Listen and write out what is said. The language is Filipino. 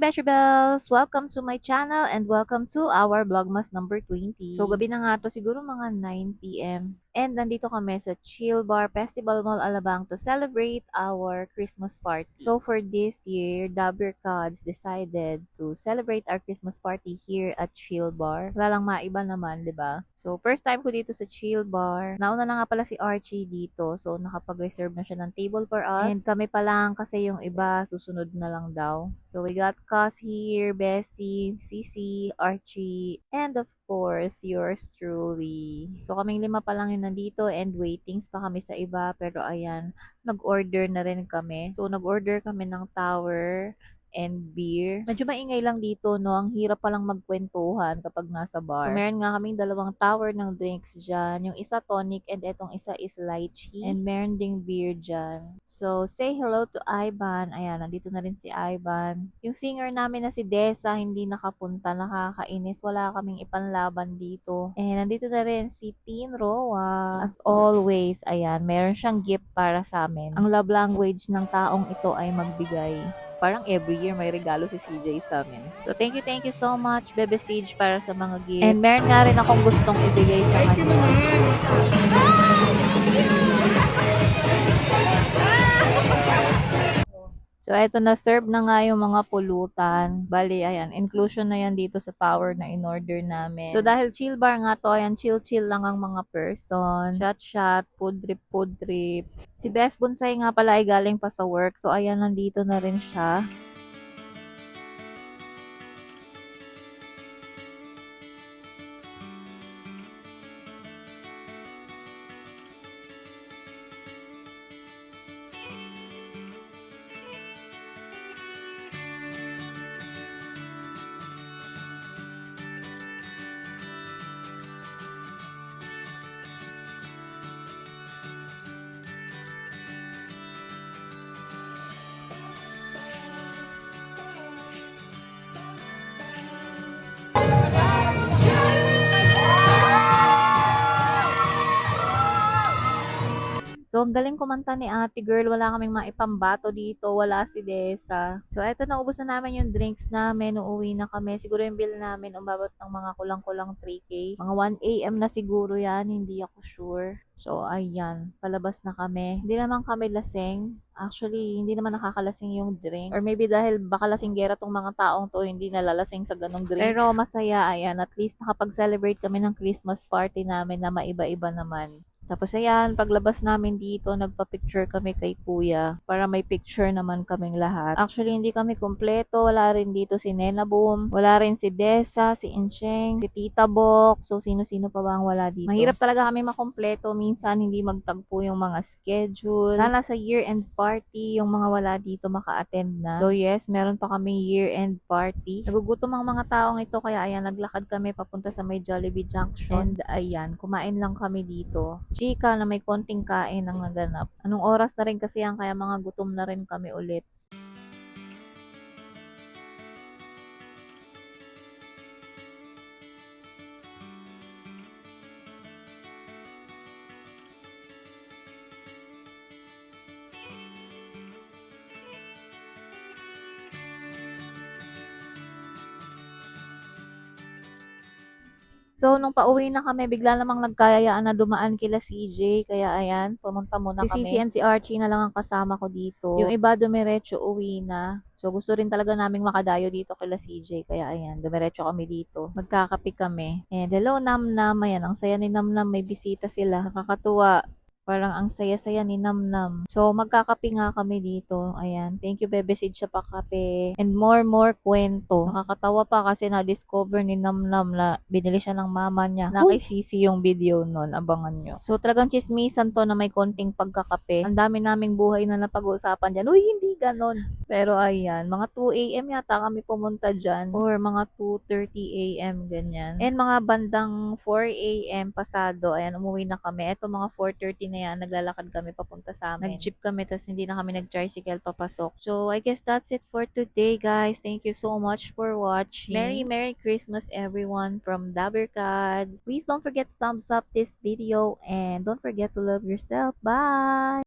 Metro Bells! Welcome to my channel and welcome to our Vlogmas number 20. So, gabi na nga to, siguro mga 9 p.m. And nandito kami sa Chill Bar Festival Mall Alabang to celebrate our Christmas party. So, for this year, Dabber Gods decided to celebrate our Christmas party here at Chill Bar. Wala lang maiba naman, di ba? So, first time ko dito sa Chill Bar. Nauna na nga pala si Archie dito. So, nakapag-reserve na siya ng table for us. And kami pa lang kasi yung iba, susunod na lang daw. So, we got Cos here, Bessie, Cici, Archie, and of course, yours truly. So, kaming lima pa lang yung nandito and waitings pa kami sa iba. Pero ayan, nag-order na rin kami. So, nag-order kami ng tower and beer. Medyo maingay lang dito, no? Ang hirap palang magkwentuhan kapag nasa bar. So, meron nga kaming dalawang tower ng drinks dyan. Yung isa tonic and etong isa is lychee. And meron ding beer dyan. So, say hello to Ivan. Ayan, nandito na rin si Ivan. Yung singer namin na si Desa, hindi nakapunta. Nakakainis. Wala kaming ipanlaban dito. And nandito na rin si Teen Roa. As always, ayan, meron siyang gift para sa amin. Ang love language ng taong ito ay magbigay. Parang every year may regalo si CJ sa amin. So, thank you so much, Bebe Siege, para sa mga gift. And meron nga rin akong gustong ibigay sa kanya. So, eto na, serve na nga yung mga pulutan. Bali, ayan, inclusion na yan dito sa tower na in-order namin. So, dahil chill bar nga to, ayan, chill-chill lang ang mga person. Shot-shot, food trip. Si Best Bonsai nga pala ay galing pa sa work. So, ayan, nandito na rin siya. So, ang galing kumanta ni ate girl. Wala kaming maipambato dito. Wala si Desa. So, eto na. Ubos na namin yung drinks namin. Uuwi na kami. Siguro yung bill namin umabot ng mga kulang-kulang 3K. Mga 1 AM na siguro yan. Hindi ako sure. So, ayan. Palabas na kami. Hindi naman kami lasing. Actually, hindi naman nakakalasing yung drink. Or maybe dahil baka lasinggera tong mga taong to, hindi nalalasing sa ganong drinks. Pero masaya, ayan. At least nakapag-celebrate kami ng Christmas party namin na maiba-iba naman. Tapos ayan, paglabas namin dito, nagpa-picture kami kay kuya para may picture naman kaming lahat. Actually, hindi kami kompleto. Wala rin dito si Nena Boom. Wala rin si Desa, si Incheng, si Tita Bok. So, sino-sino pa ba ang wala dito? Mahirap talaga kami makompleto. Minsan, hindi magtagpo yung mga schedule. Sana sa year-end party, yung mga wala dito maka-attend na. So, yes, meron pa kami year-end party. Nagugutom ang mga taong ito, kaya ayan, naglakad kami papunta sa may Jollibee Junction. And ayan, kumain lang kami dito. Chika na may konting kain ang naganap. Anong oras na rin kasi yan, kaya mga gutom na rin kami ulit. So, nung pauwi na kami, bigla namang nagkayayaan na dumaan kila CJ. Kaya ayan, pumunta muna kami. Si Cici and si Archie na lang ang kasama ko dito. Yung iba dumiretso uwi na. So, gusto rin talaga naming makadayo dito kila CJ. Kaya ayan, dumiretso kami dito. Magkakape kami. And hello, Namnam. Ayan, ang saya ni Namnam. May bisita sila. Nakakatuwa. Parang ang saya-saya ni Namnam. So, magkakape nga kami dito. Ayan. Thank you, Bebe Sid, sa pakape. And more kwento. Nakakatawa pa kasi na-discover ni Namnam na binili siya ng mama niya. Na kay Sisi yung video nun. Abangan nyo. So, talagang chismisan to na may konting pagkakape. Ang dami naming buhay na napag-uusapan dyan. Uy, hindi ganon. Pero ayan, mga 2 AM yata kami pumunta dyan. Or mga 2:30 AM, ganyan. And mga bandang 4 AM pasado, ayan, umuwi na kami. Eto mga 4:30 na yan, naglalakad kami papunta sa amin. Nag-jeep kami, tas hindi na kami nag-tricycle papasok. So, I guess that's it for today, guys. Thank you so much for watching. Merry Christmas, everyone, from Dabber Gods. Please don't forget to thumbs up this video and don't forget to love yourself. Bye!